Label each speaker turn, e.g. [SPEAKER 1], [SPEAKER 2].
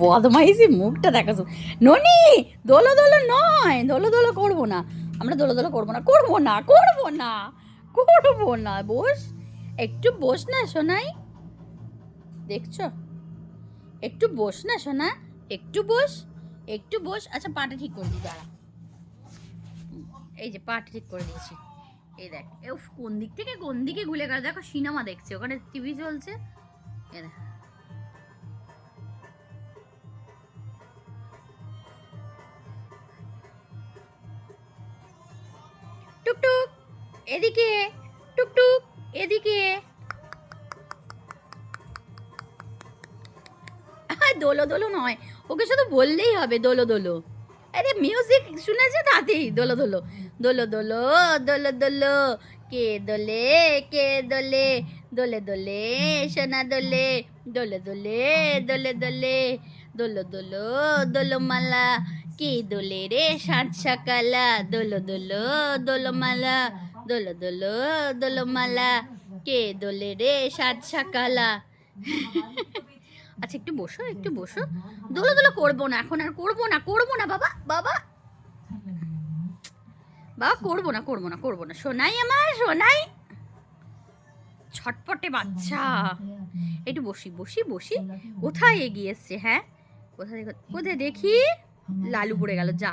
[SPEAKER 1] বদমাইশি মুখটা দেখাছো। ননি, দোলো দোলো নয়, দোলো দোলো করবো না, আমরা দোলো দোলো করবো না, করবো না, করবো না, করবো না। বস, একটু বস না সোনাই, দেখছো, একটু বস না সোনা, একটু বস, একটু বস। আচ্ছা পাটা ঠিক করে দিই, দাঁড়া। এই যে পাটা ঠিক করে দিয়েছি। এই দেখ, কোন দিক থেকে কোন দিকে ঘুরে গেল, দেখো সিনেমা দেখছে, ওখানে টিভি চলছে। এ দেখ, টুকটুক এদিকে, টুকটুক এদিকে। দোলো দোলো নয়, ওকে শুধু বললেই হবে দোলো দোলো। আরে মিউজিক শুনেছে তাতেই দোলো দোলো, দোলো দোলো, দোলো দোলো, কে দোলে, কে দোলে, দোলে দোলে, সোনা দোলে, দোলে দোলে, দোলে দোলে, দোলো দোলো, দোলো মালা, কে দোলে রে সাত সকালা, দোলো দোলো, দোলো মালা, দোলো দোলো, দোলো মালা, কে দোলে রে সাত সকালা। আচ্ছা একটু বসো, একটু বসো। দোলো দোলো করবো না এখন, আর করবো না, করবো না বাবা, বাবা, বাবা, করবো না, করবো না, করবো না, শোনাই আমার শোনাই, ছটপটে বাচ্চা। একটু বসি বসি বসি। কোথায় এগিয়ে এসছে? হ্যাঁ, কোথায় কোথায় দেখি, লালু পড়ে গেল, যা